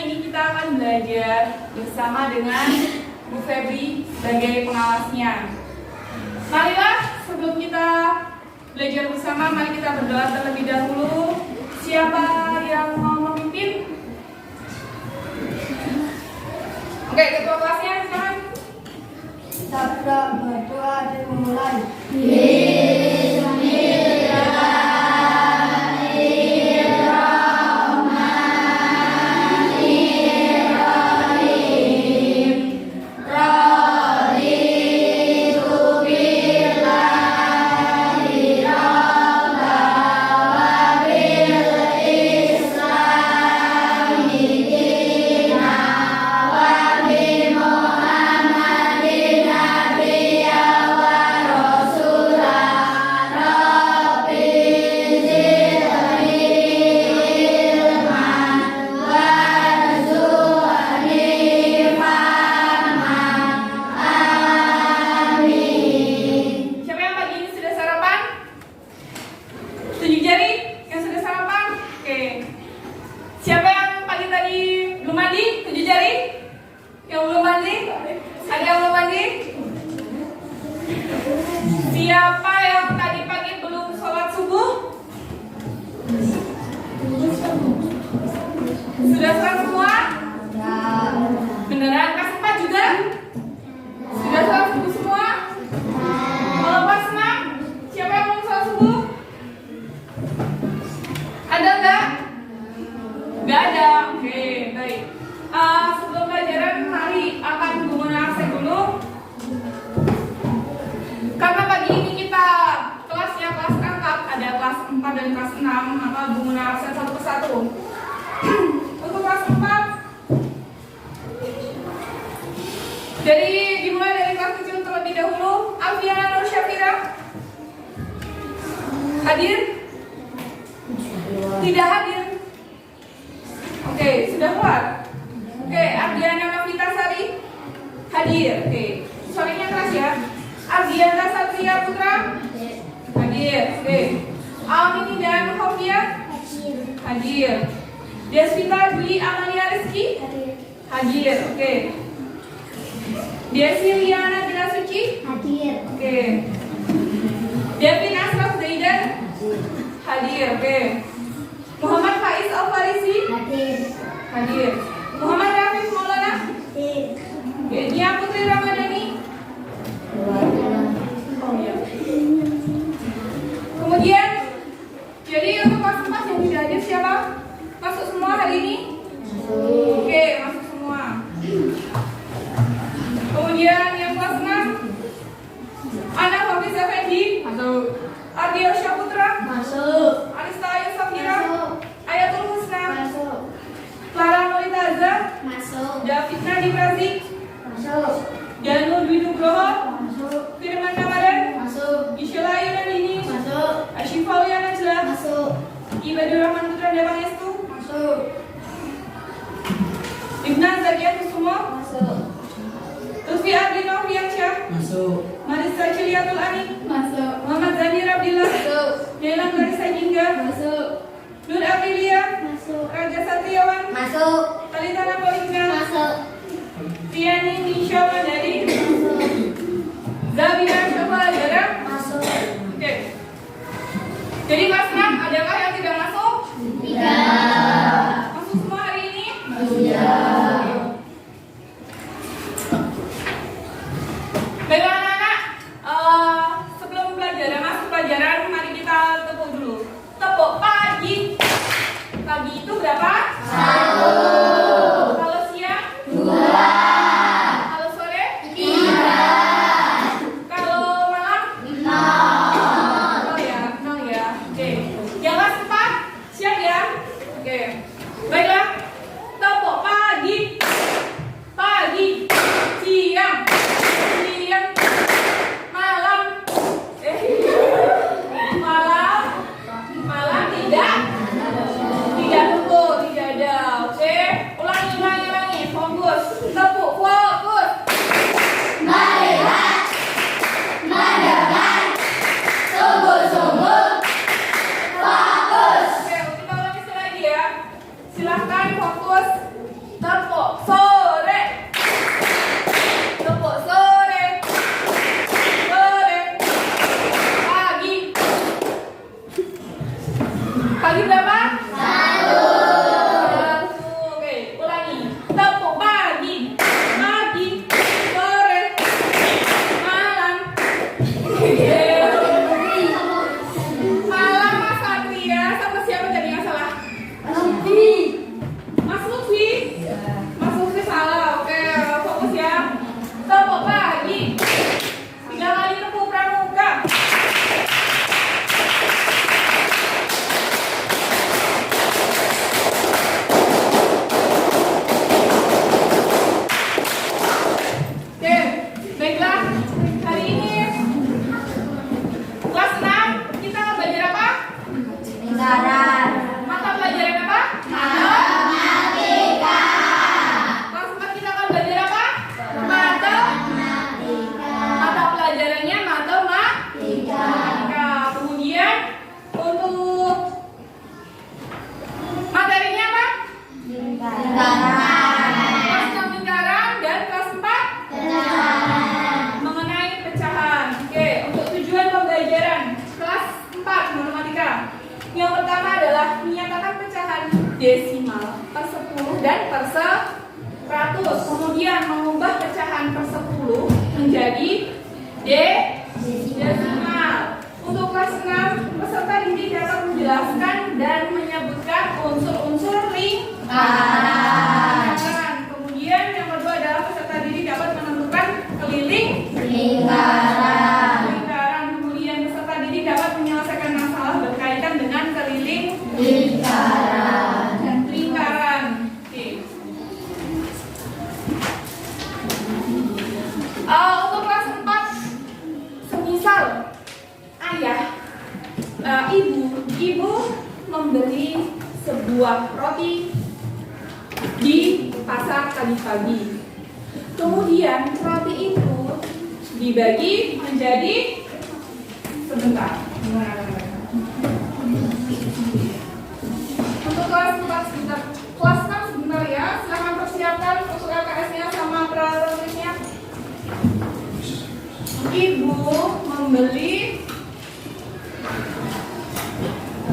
ini kita akan belajar bersama dengan Bu Febri sebagai pengawasnya. Marilah sebelum kita belajar bersama, mari kita berdoa terlebih dahulu. Siapa yang mau memimpin? Oke, ketua kelasnya sekarang. Kita berdoa dimulai. Siapa yang tadi pagi belum sholat subuh? Sudah sholat semua? Beneran? Kelas 4 juga? Sudah sholat subuh semua? Kalau kelas 6, siapa yang belum sholat subuh? Ada nggak? Nggak ada? Oke, baik. Sebelum pelajaran, mari akan menggunakan absen dulu. Karena pagi ini kita kelasnya kelas angkat, ada kelas 4 dan kelas 6, maka menggunakan absen satu persatu. Untuk kelas 4, dimulai dari kelas kecil terlebih dahulu. Alfiana Nur Syafira hadir? Tidak hadir? Oke, sudah keluar? Oke, Ardiana Novita Sari hadir. Oke, suaranya keras ya. Ardiana Satria Putra hadir. Oke. Amini dan Hofia hadir. Desvita Dwi Amalia Rizky hadir. Oke. Desi Liana Bila Suci Hadir. oke. Devin Asraf Zaidan hadir. Oke. Muhammad Faiz Al Farisi Hadir. hadir. Muhammad Rafiq Maulana Hadir. oke. Nia Putri Ramadhani. Kemudian, jadi untuk kelas 4 yang tidak hadir siapa? Masuk semua hari ini? Oke, masuk semua. Kemudian yang kelas 6, Ana Hafiz Effendi masuk. Ardio Syaputra Masuk. Arista Ayu Safira Masuk. Ayatul Husna Masuk. Clara Molitaza Masuk. David Nadi Prazik Masuk. Danu Dwi Nugroho Masuk. Firman Ramadan Masuk. Isyula Yunandini Masuk. Ashifa Uliana Najla Masuk. Ibadur Rahman Putra Dewangestu Masuk. Ibnan Zakiat Kusumo Masuk. Lutfi Ardino Fiansyah Masuk. Marisa Ciliatul Ani Masuk. Muhammad Zanir Abdillah Masuk. Nelan Clarissa Jingga Masuk. Nur Aprilia Masuk. Raja Satriawan Masuk. Talitana Polingga Masuk. Tiani Nisha Mandari Zabina Syafa Jara Masuk. Oke. Jadi kelas 6 adakah yang tidak masuk? Tidak. Masuk semua hari ini? Tidak. Baiklah anak-anak, sebelum masuk pelajaran, mari kita tepuk dulu. Tepuk pagi. Pagi itu berapa? 1. Kalau siang? 2. Kalau sore? 3. Kalau malam? 0. 0 ya, 0 ya. Oke. Yang kelas 4 siang ya? Oke. Baiklah. Tepuk pagi. dan per 100. Kemudian mengubah pecahan per 10 menjadi desimal. Untuk kelas 6, peserta didik dapat menjelaskan dan menyebutkan unsur-unsur lingkaran. Kemudian yang kedua adalah peserta didik dapat menentukan keliling lingkaran. Kemudian peserta didik dapat menyelesaikan masalah berkaitan dengan keliling dan lingkaran. Oke. Untuk kelas 4, semisal ayah, ibu membeli sebuah roti di pasar tadi pagi. Kemudian roti itu dibagi menjadi sebentar. Untuk kelas 4 sebentar, kelas 6 sebentar ya. Silahkan persiapkan untuk LKS-nya sama peralatan tulisnya. Ibu membeli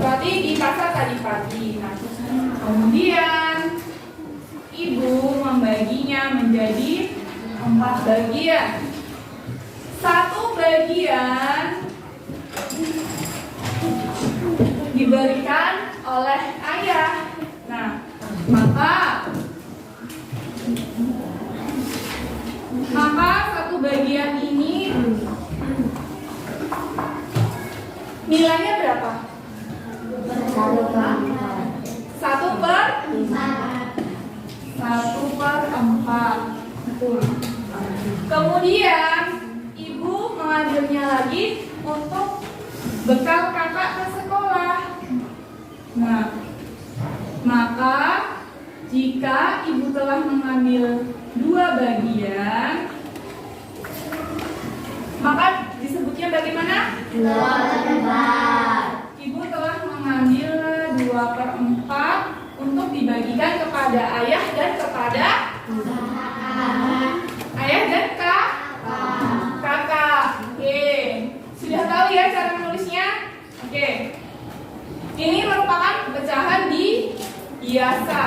roti di pasar tadi pagi. Nah, kemudian ibu membaginya menjadi 4 bagian. 1 bagian diberikan oleh ayah. Nah, maka 1 bagian ini nilainya berapa? 1/4. Betul. Kemudian ibu mengambilnya lagi untuk bekal kakak ke sekolah. Nah, maka jika ibu telah mengambil 2 bagian, maka disebutnya bagaimana? 2/4. Ibu telah mengambil 2/4 untuk dibagikan kepada ayah dan kepada kakak. Oke, sudah tahu ya cara menulisnya? Oke, ini merupakan pecahan di biasa.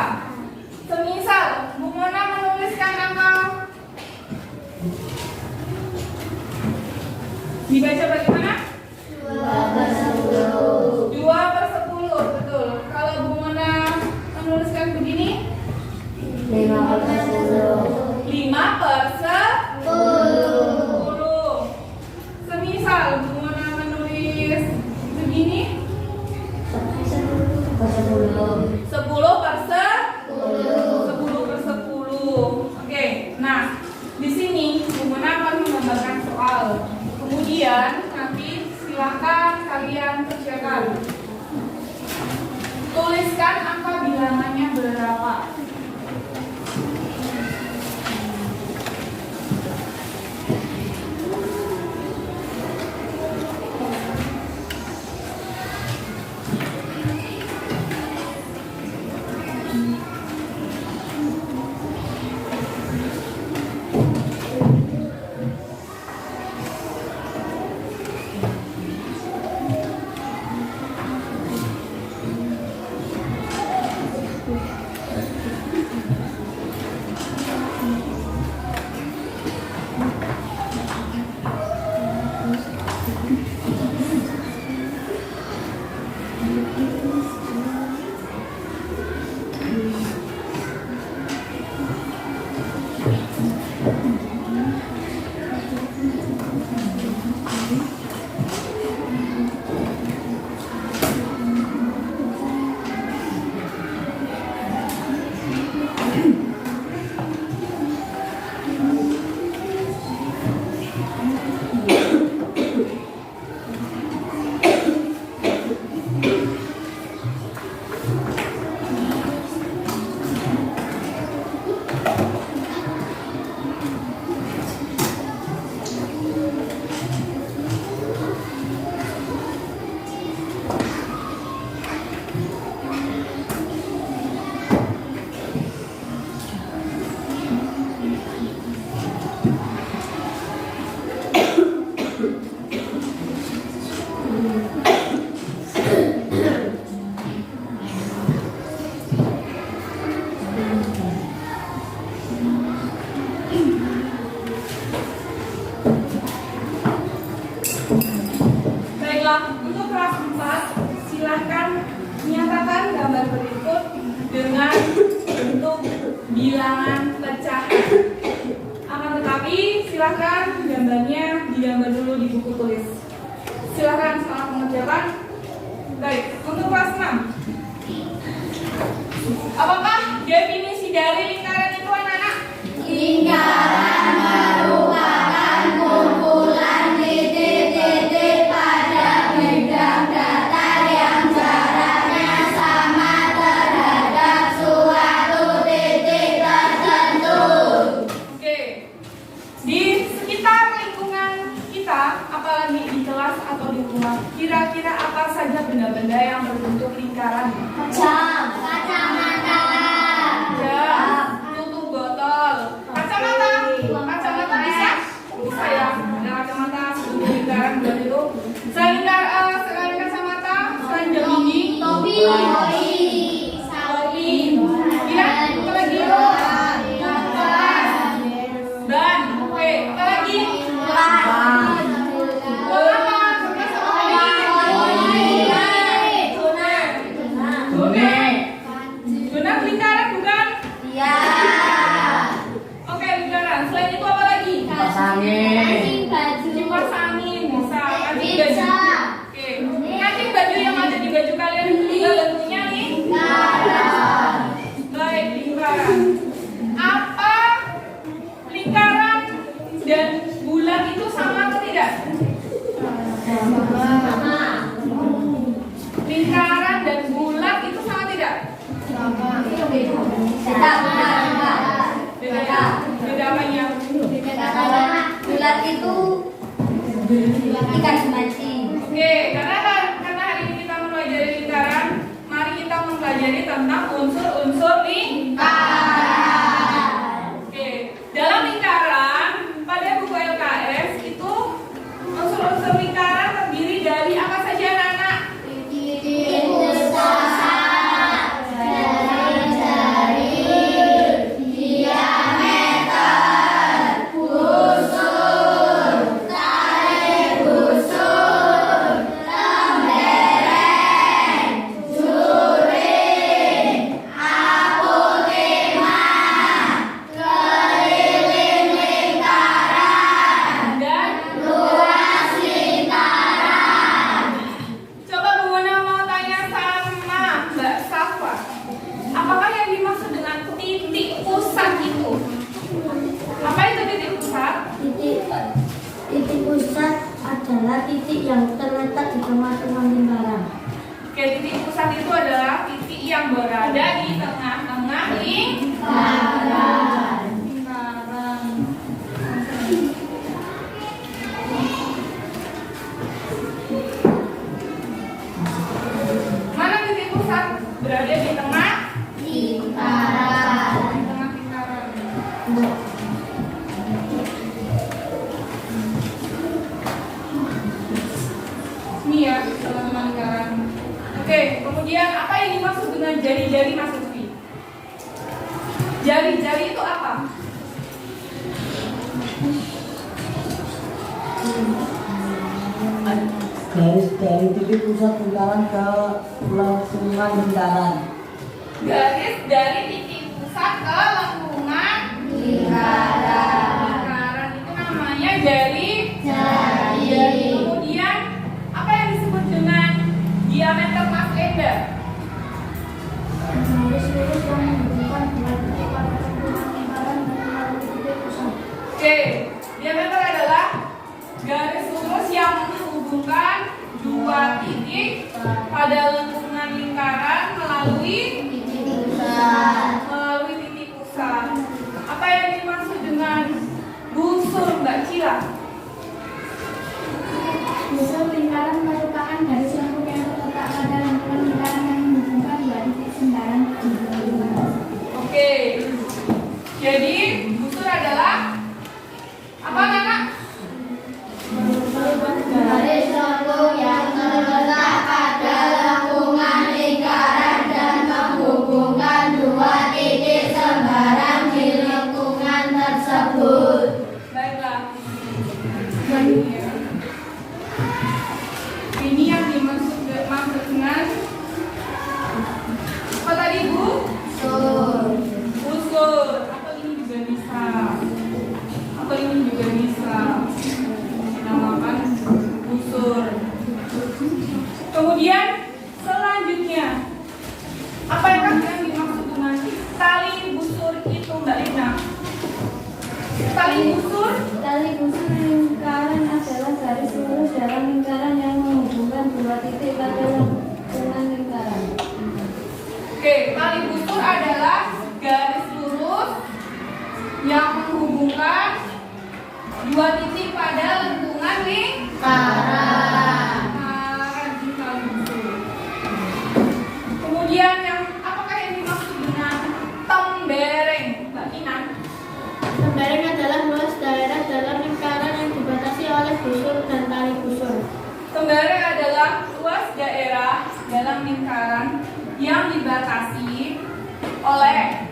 Semisal Bu Mona menuliskan angka, dibaca bagaimana? 2/10. Betul. Kalau Bu Mona menuliskan begini, 5/10. 5/10. Semisal Bu Mona menulis begini, 10/10. Oke. Nah, di sini Bu Mona akan menggambarkan soal. Kemudian nanti silahkan kalian kerjakan. Tuliskan angka bilangannya berapa. bilangan pecahan. Akan tetapi silakan gambarnya digambar dulu di buku tulis. Silakan selamat mengerjakan. Baik, untuk kelas 6. Apakah definisi dari lingkaran itu anak-anak? Lingkaran merupakan kumpulan titik-titik pada bidang datar yang jaraknya sama terhadap suatu titik tertentu. Oke. Di sekitar lingkungan kita, apalagi di kelas atau di rumah, kira-kira apa saja benda-benda yang berbentuk lingkaran? Kacamata. Jam, tutup botol, kacamata bisa? Bisa ya, ada kacamata sebentuk lingkaran buat itu. Selain kacamata, selain jam ini, Topi. Kira, apa lagi? Dan, oke, apa lagi? Benar lingkaran bukan? Ya. Oke, lingkaran. Selain itu apa lagi? Kipas angin. Kipas angin bisa. Kancing Bisa. baju. Oke. Kancing baju yang ada di baju kalian itu juga bentuknya lingkaran. Baik, lingkaran. Apa lingkaran dan bulat itu sama atau tidak? Lingkaran dan bulat itu sama tidak? Beda apanya? Bulat itu ikan semancing. Oke, karena hari ini kita mempelajari lingkaran, mari kita mempelajari tentang unsur-unsur lingkaran. Oke, dalam lingkaran pada buku LKS itu unsur-unsur lingkaran terdiri dari apa saja anak-anak? Titik pusat, jari-jari, diameter, busur, tarik busur, lembereng, juring, apotema, keliling lingkaran, Dan luas lingkaran. coba Bu Mona mau tanya sama Mbak Safa, apakah yang dimaksud dengan titik pusat itu? Apa itu titik pusat? Titik pusat adalah titik yang terletak di tengah-tengah lingkaran. Oke, titik pusat itu adalah titik yang berada di tengah-tengah Lingkaran. lingkaran. Mana titik pusat berada di tengah? Lingkaran. Di tengah lingkaran. Ini ya, tengah-tengah lingkaran. Oke, kemudian apa yang dimaksud dengan jari-jari Mas Lutfi? Jari-jari itu apa? Garis dari titik pusat lingkaran ke lengkungan lingkaran. Garis dari titik pusat ke lengkungan Lingkaran. lingkaran itu namanya jari. Jari. Kemudian apa yang disebut dengan diameter Mas Enda? Garis lurus yang menghubungkan dua titik pada lingkungan lingkaran dan melalui titik pusat. Oke, diameter adalah garis lurus yang menghubungkan dua titik pada lengkungan lingkaran melalui Titik pusat. titik pusat. Apa yang dimaksud dengan busur Mbak Cila? Busur lingkaran merupakan garis lengkung yang terletak pada lengkungan lingkaran yang menghubungkan dua titik lingkaran di lingkaran. Oke, jadi busur adalah apa anak? Garis lengkung yang terletak pada lengkungan lingkaran dan menghubungkan dua titik sembarang di lengkungan tersebut. Baiklah. Ini yang dimaksud dengan apa tadi Bu? Busur. Busur. tali busur. Tali busur lingkaran adalah garis lurus dalam lingkaran yang menghubungkan dua titik pada lengkungan lingkaran. Oke, tali busur adalah garis lurus yang menghubungkan dua titik pada lengkungan lingkaran. Tali busur. Kemudian apakah yang dimaksud dengan tembereng, Mbak Ina? Tembereng adalah luas daerah dalam lingkaran yang dibatasi oleh busur dan tali busur. Tembereng adalah luas daerah dalam lingkaran yang dibatasi oleh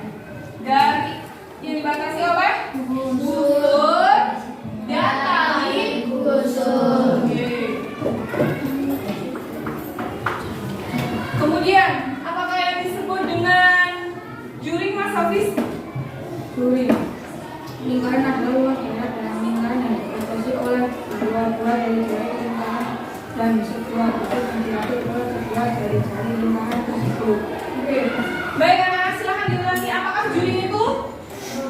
busur dan tali busur. Oke. Kemudian, apakah yang disebut dengan juring, Mas Hafiz? Juring. Lingkaran adalah luas daerah dalam lingkaran yang dibatasi oleh dua dari jari lingkaran dan sebuah titik yang diatur oleh kedua dari jari lingkaran tersebut. Oke. Baik, anak-anak, silahkan diulangi. Apakah juring itu?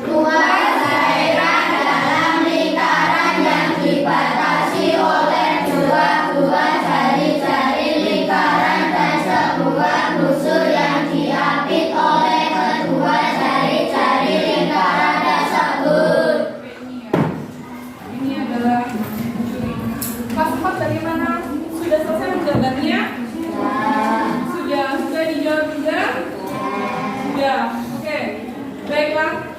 Luas daerah dalam lingkaran yang dibatasi oleh dua jari-jari lingkaran dan sebuah busur yang diapit oleh kedua jari-jari lingkaran tersebut. Ini adalah juring. Kelas 4 bagaimana? Sudah selesai menjabarnya? Sudah dijawab juga? Sudah. Oke. Baiklah.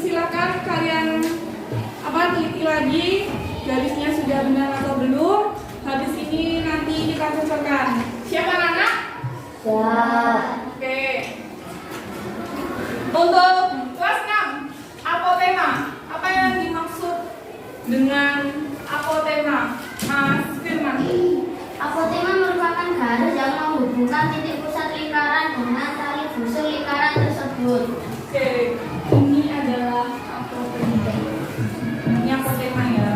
Silakan kalian teliti lagi garisnya sudah benar atau belum. Habis ini nanti kita cocokkan. Siapa anak? Oke. Untuk kelas 6, apotema. Apa yang dimaksud dengan apotema, Mas Firman? Apotema merupakan garis yang menghubungkan titik pusat lingkaran dengan tali busur lingkaran tersebut. Oke, ini adalah apotema. Ini apotema ya.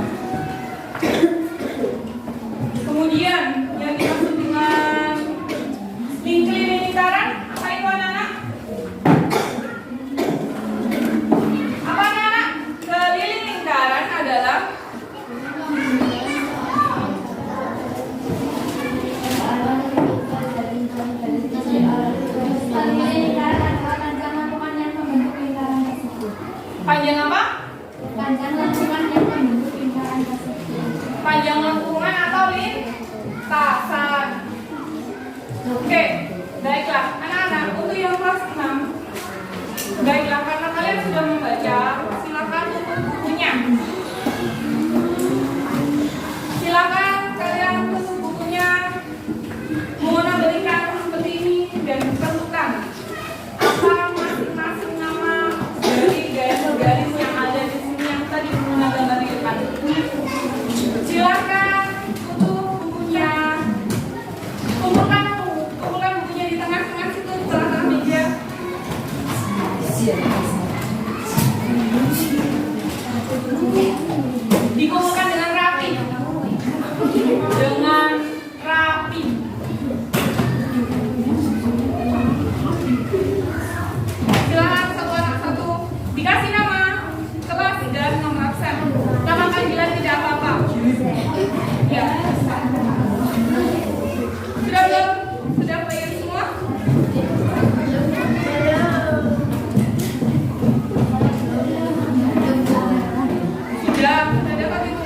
Kemudian yang dimaksud dengan lingkaran lingkaran, apa itu anak-anak? Apa anak-anak? Keliling lingkaran adalah panjang apa? Panjang lengkungan yang membentuk lingkaran tersebut. Panjang lengkungan atau lintasan. Oke, baiklah anak-anak, untuk yang kelas 6. Baiklah, karena kalian sudah membaca, silakan tutup bukunya. Silakan kalian tutup bukunya, menggunakan berikan seperti ini dan tentukan apa masing-masing nama dari garis-garis yang ada di sini yang tadi menggunakan gambar di depan. Silakan tutup bukunya, kumpulkan bukunya di tengah-tengah situ, tengah-tengah meja. Dikumpulkan dengan rapi. Dengan rapi. Silakan satu anak satu dikasih nama, kelas dan nomor absen. Nama panggilan tidak apa-apa. Ya. Sudah belum? Sudah clear semua? Sudah dapat itu.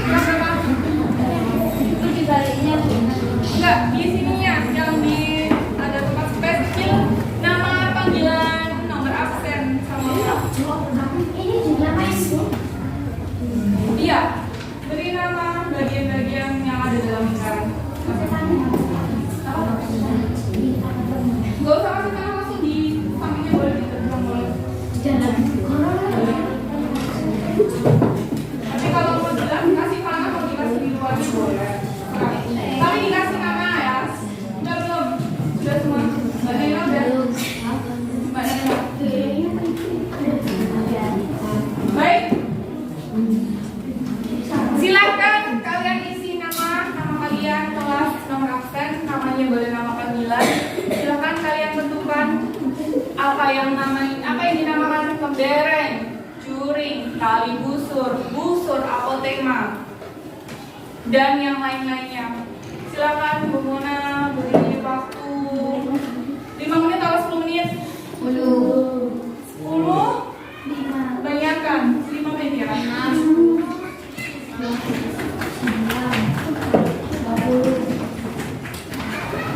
Berapa? Itu dibaliknya. Enggak, di sininya yang di ada tempat space kecil, nama panggilan, nomor absen sama. Ini juga main. Iya, beri nama bagian-bagian yang ada dalam lingkaran. Gak usah kasih nama langsung di sampingnya, boleh diterbang, boleh. Tapi kalau mau bilang kasih mana, mau dikasih di luar boleh. Tapi dikasih nama ya. Sudah belum? Sudah semua? Mbak Nena udah? Mbak Nena. Baik. Silakan kalian isi nama kalian, kelas, nomor absen, namanya boleh nama panggilan. Silakan kalian tentukan apa yang dinamakan kebereng, curing, tali busur, busur apotema, dan yang lain-lainnya. Silakan Bu Mona beri waktu 5 menit atau 10 menit? 10. 10? Banyakkan 5 menit ya.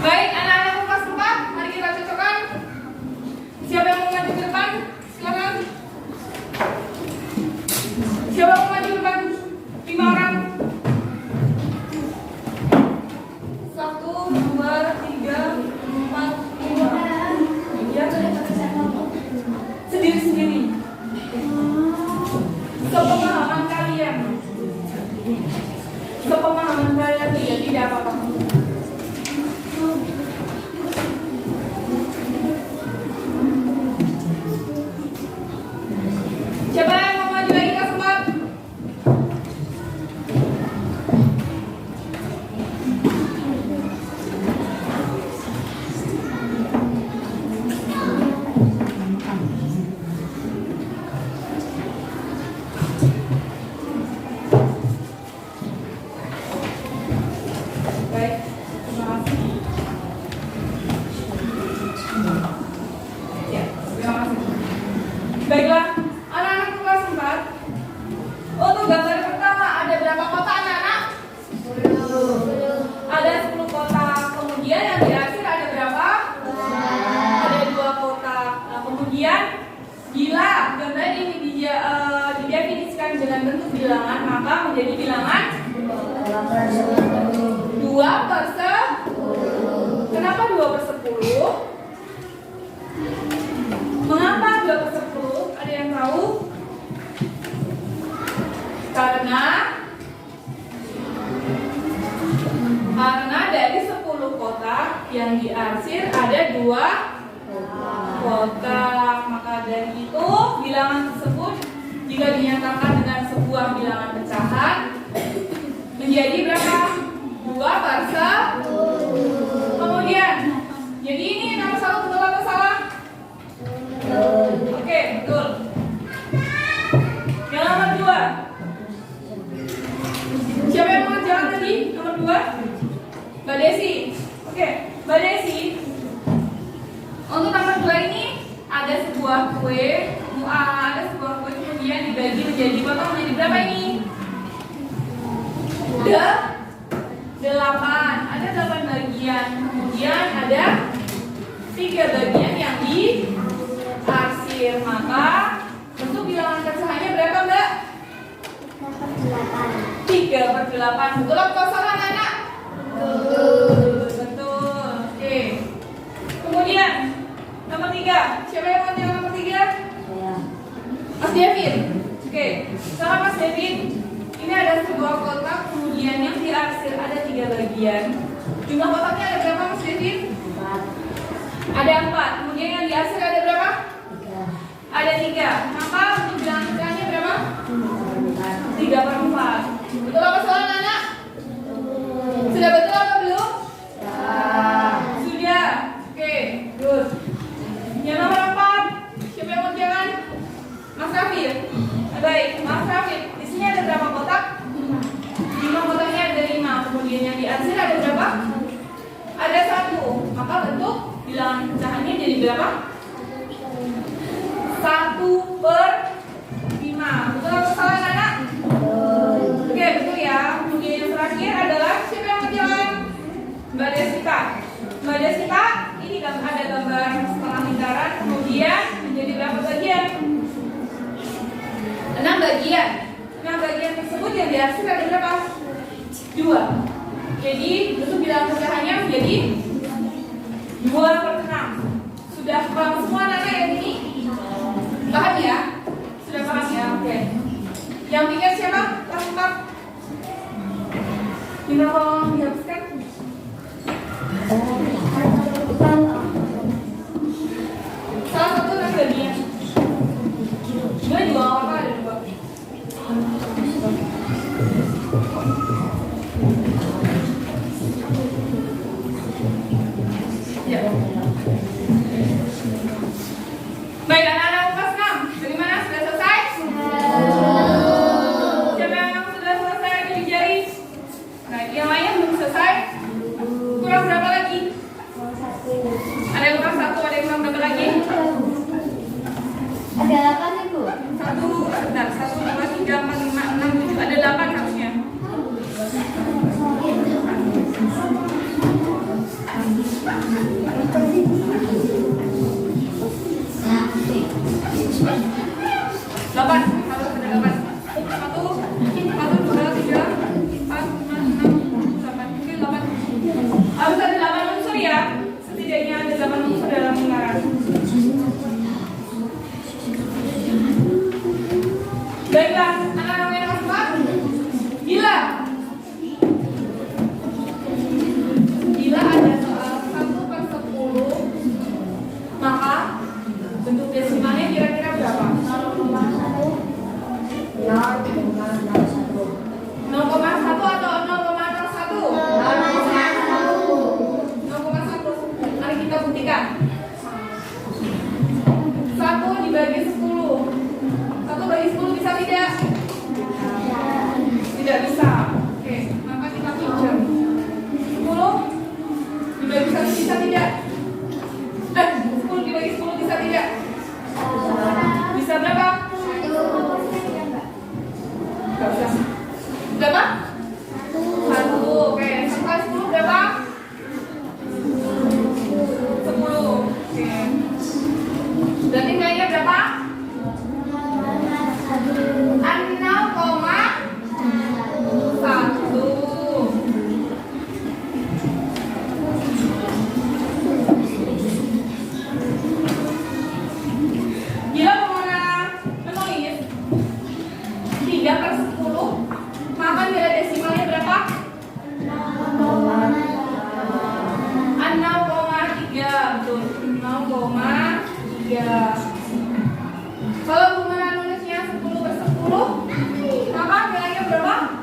Baik, anak-anak kelas 4, mari kita cocokkan. Siapa yang mau maju ke depan? Silakan. Siapa yang mau maju ke depan? 5 orang. 1, 2, 3, 4, 5. Ya, sendiri-sendiri. Sepemahaman kalian. Sepemahaman kalian ya, tidak apa-apa. Siapa yang mau maju lagi ke tempat? Baik, terima kasih. Ya, terima kasih. Baiklah, anak-anak kelas 4. Untuk gambar pertama ada berapa kotak anak-anak? 10. Ada 10 kotak. Kemudian yang di akhir ada berapa? Ada 2 kotak. Nah, kemudian bila gambar ini didefinisikan dengan bentuk bilangan, maka menjadi bilangan 2/10. Kenapa 2/10? Mengapa 2/10? Ada yang tahu? Karena dari 10 kotak yang diarsir ada 2 kotak. Maka dari itu bilangan tersebut jika dinyatakan dengan sebuah bilangan pecahan menjadi berapa? 2/10. Kemudian, jadi ini nomor 1 betul atau salah? Oke, betul. Yang nomor 2. Siapa yang mengerjakan tadi? Nomor 2? Mbak Desi. Oke, Mbak Desi. Untuk nomor 2 ini ada sebuah kue, kemudian dibagi menjadi potong menjadi berapa ini? 8. Ada 8 bagian. Kemudian ada 3 bagian yang diarsir. Maka bentuk bilangan pecahannya berapa, Mbak? 3/8. Betul atau salah, anak? Betul. Oke. Kemudian nomor 3. Siapa yang mau jawab nomor 3? Mas Devin. Oke. Sama Mas Devin. Ini ada sebuah kotak, kemudian yang diarsir ada 3 bagian. Jumlah kotaknya ada berapa, Mas Devin? 4. Ada 4. Kemudian yang diarsir ada berapa? 3. Ada 3. Maka untuk bilangan pecahannya berapa? 3/4. Betul apa salah, anak? Sudah betul atau belum? Sudah. Oke, good. Yang nomor 4. Siapa yang mau jangan? Mas Rafif. Baik, Mas Rafif. Di sini ada berapa kotak? 5 kotaknya ada 5. Kemudian yang diarsir ada berapa? Ada 1. Maka bentuk bilangan pecahannya jadi berapa? 1/5. Betul atau salah, anak? Oke, betul ya. Kemudian yang terakhir adalah siapa yang menjawab? Mbak Desita. Mbak Desita, ini ada gambar setengah lingkaran. Kemudian menjadi berapa bagian? 6 bagian. 6 bagian tersebut yang diarsir ada berapa? 2. Jadi bentuk bilangan pecahannya menjadi 2/6. Sudah paham semua anak yang ini? Paham ya? Sudah paham ya? Oke. Yang pikir siapa? Kelas 4. Minta tolong dihapuskan. Salah satu kan bagian. Dua juga apa ada 2. Ya. Ada apa nih Bu? 1, 2, 3, 4, 5, 6, 7. Ada 8 harusnya. Delapan, harus ada 8. 1, 2, 3, 4, 5, 6, 8. Oke, 8. Harus ada 8 unsur ya. Setidaknya ada 8 unsur dalam lingkaran. Baiklah, anak-anak yang keempat. Bila ada soal 1/10, maka bentuk desimalnya kira-kira berapa? 0,1 atau 0,01? 0,1. Mari kita buktikan. 1 dibagi 10. 1 bagi 10 bisa tidak? Tidak bisa. Oke, maka kita pinjam. 10 dibagi 1 bisa tidak? 10 dibagi 10 bisa tidak? Bisa berapa? Gak usah. Berapa? 1. Oke, 1 kali 10 berapa? 10. Oke. Berarti nilainya berapa? 0,1. Bila menulis 3/10, maka nilai desimalnya berapa? 0,3. Betul, 0,3. Kalau Bumana nulisnya 10/10, maka nilainya berapa?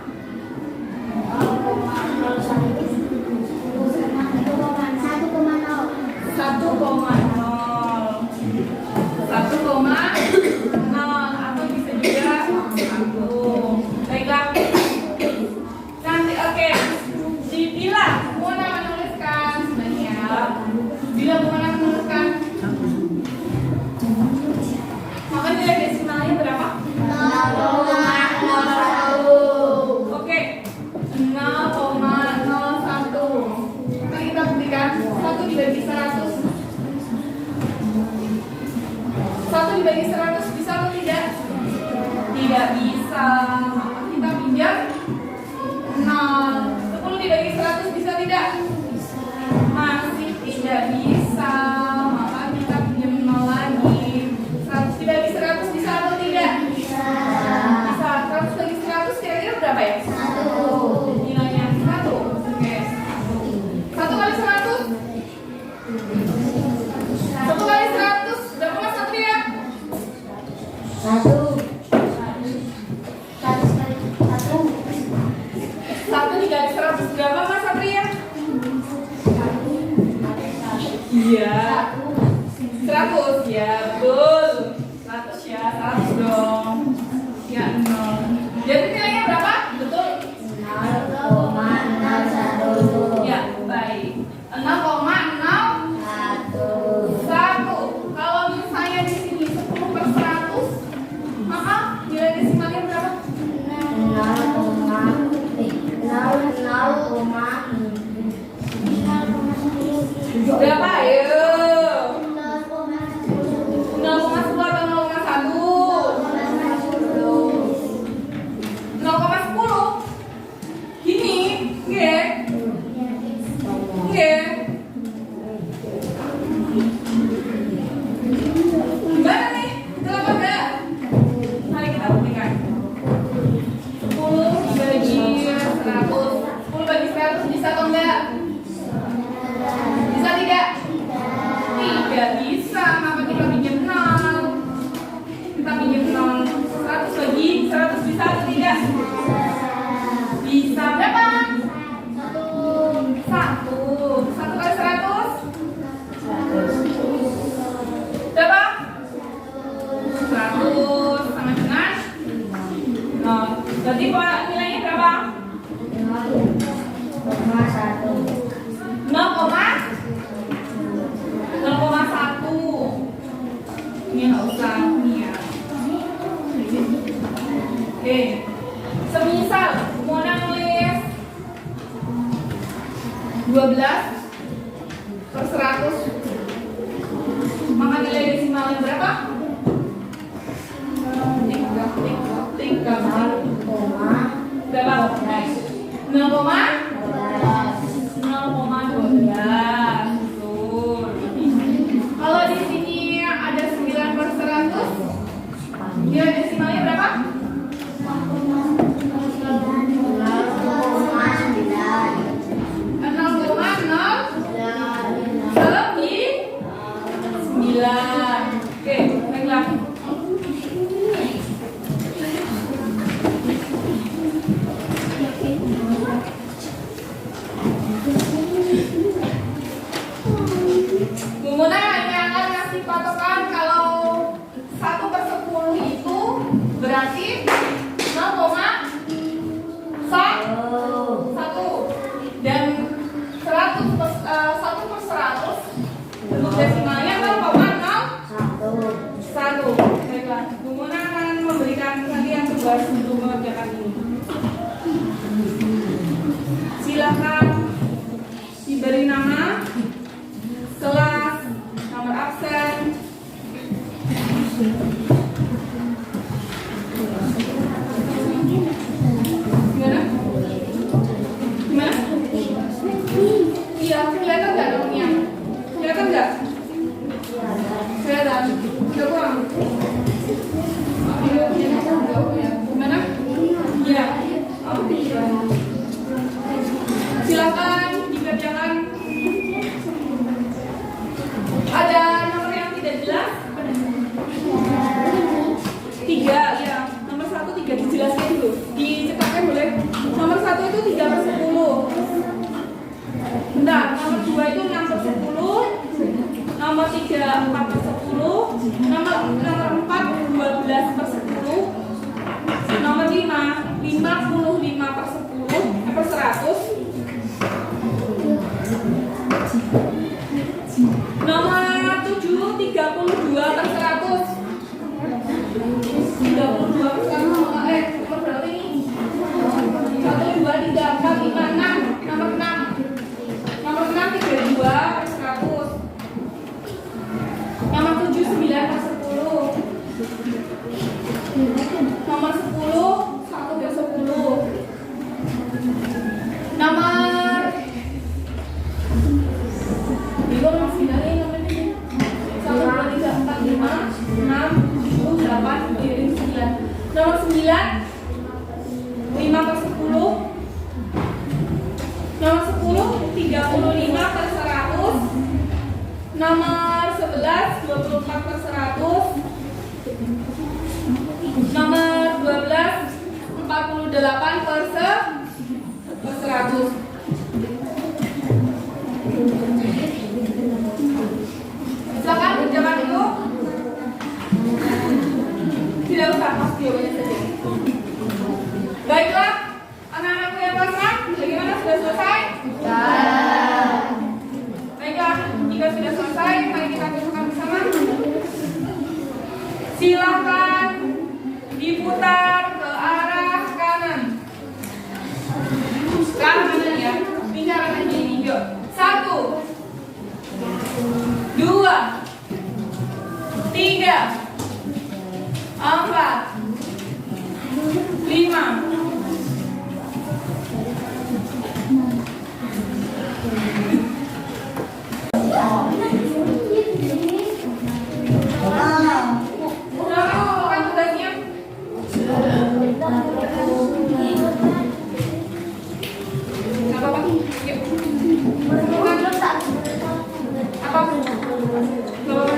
1,0 atau bisa juga 1. Baiklah. Nanti oke. Bila Bumana menuliskan sebanyak, bila Bumana menuliskan, maka nilai desimalnya berapa? 0,01. Oke. 0,01. Mari kita buktikan. 1 dibagi 100. 1 dibagi 100 bisa atau tidak? Tidak bisa. Maka kita pinjam 0. 10 dibagi 100 bisa tidak? Masih tidak bisa. Maka kita pinjam 0 lagi. 100 dibagi 100 bisa atau tidak? Bisa. 100 bagi 100 kira-kira berapa ya? 1. Nilainya 1. Oke, 1 kali 100. 1 kali 100 berapa Mas Satria? 1 dikali 100 berapa Mas Satria? Iya. 100 ya, betul. 100 ya, 100 dong. Ya, 0. Jadi nilainya berapa? Betul. 0,01. Ya, baik. 0,01. Kalau misalnya di sini 10/100, maka nilai desimalnya berapa? 0,0. Berapa? Ayo. 100 bisa atau enggak? Bisa tidak? Tidak bisa, maka kita pinjam 0. Kita pinjam 0. 100 bagi 100 bisa atau tidak? Bisa. Berapa? 1. 1 kali 100? Berapa? 100 sama dengan 0. Berarti nilainya berapa? 0,1. Ini nggak usah nih ya. Oke. Semisal Mona nulis 12/100, maka nilai desimalnya berapa? 3 berapa? 0,12. Betul. Kalau di sini ada 9/100, nilai desimalnya berapa? 0,09. Oke, baiklah. Muna ini akan ngasih patokan kalau 1/10 itu berarti 0,1 dan 1/100 bentuk desimalnya 0,01. Baiklah, Bu Muna akan memberikan kalian tugas untuk mengerjakan ini. Silakan diberi nama, kelas, nomor absen. Gimana? Gimana? Iya, kelihatan nggak nomornya? Kelihatan nggak? Kelihatan. Udah kurang? Gimana? Iya. Silakan dikerjakan. Ada nomor yang tidak jelas? 3, ya. Nomor 1 3 dijelaskan dulu. Dicetakkan boleh. Nomor 1 itu 3/10. Bentar, nomor 2 itu 6/10. Nomor 3 4/10. Nomor 4 12/10. Nomor 5 55/10/100. Nomor 7 32/100. 32/100. Nomor berapa ini? 1 2 3 4 5 6. Nomor 6. Nomor 6 32/100. Nomor 7 9/10. Nomor 10 1/10. Nomor bingung nomor 9 ini nomor ini 1 2 3 4 5 6 7 8 9. Nomor 9 5/10. Nomor 10 35/100. Nomor 11 24/100. Nomor 12 48/100. Silakan kerjakan dulu. Tidak usah, pas jawabannya saja. Baiklah, anak-anakku yang pasrah, bagaimana, sudah selesai? Baiklah, jika sudah selesai, mari kita kerjakan bersama. Silakan diputar ke arah kanan. Ke arah kanan ya. Bicara aja ini. Yuk. 1 2 3 4 5 Bukan tugasnya. Gak apa-apa. Yuk. Bukan. Apa? Gak apa-apa.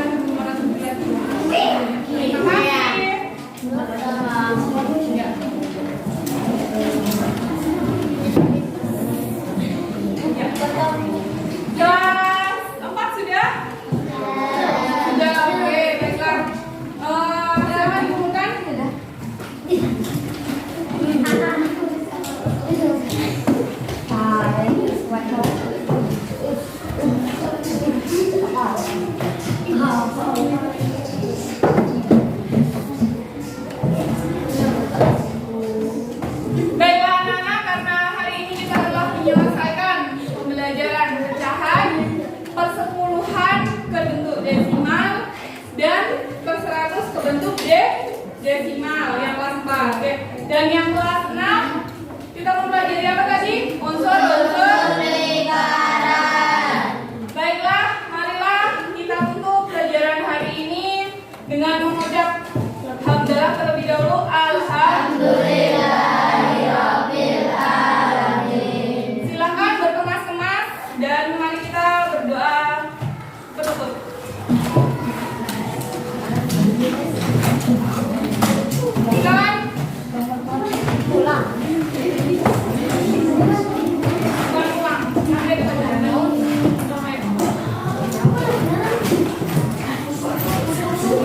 berbentuk desimal yang kelas 4. Oke. Dan yang kelas 6 kita mempelajari apa tadi? Unsur-unsur lingkaran. Baiklah, marilah kita tutup pelajaran hari ini dengan mengucap hamdalah terlebih dahulu. Alhamdulillahirabbil alamin. Silakan berkemas-kemas dan mari kita berdoa penutup. Silakan. Bukan ulang. Nanti kita jalan.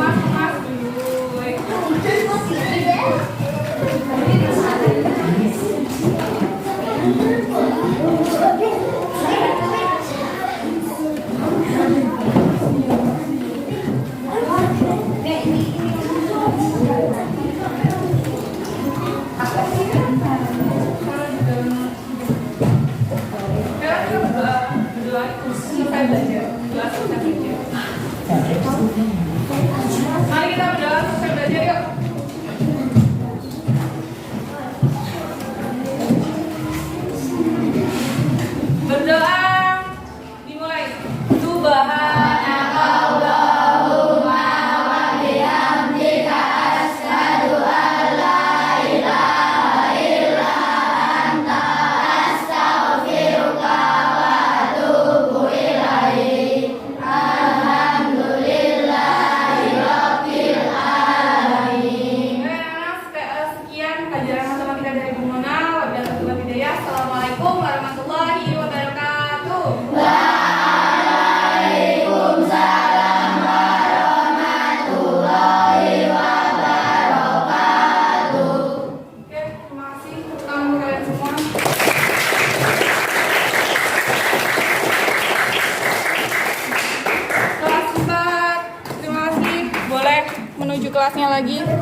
Mas dulu. Mari kita berdoa selesai belajar yuk. Berdoa dimulai. Subhanakallahumma wa bihamdika asyhadu an la ilaha illa anta astaghfiruka wa atubu ilaik. Alhamdulillahirabbil alamin. Sekian pelajaran matematika dari Bu Mona. Wabillahi hidayah. Assalamualaikum warahmatullahi wabarakatuh. Waalaikumsalam warahmatullahi wabarakatuh. Oke, terima kasih untuk kalian semua. Kelas 4, terima kasih. Boleh menuju kelasnya lagi.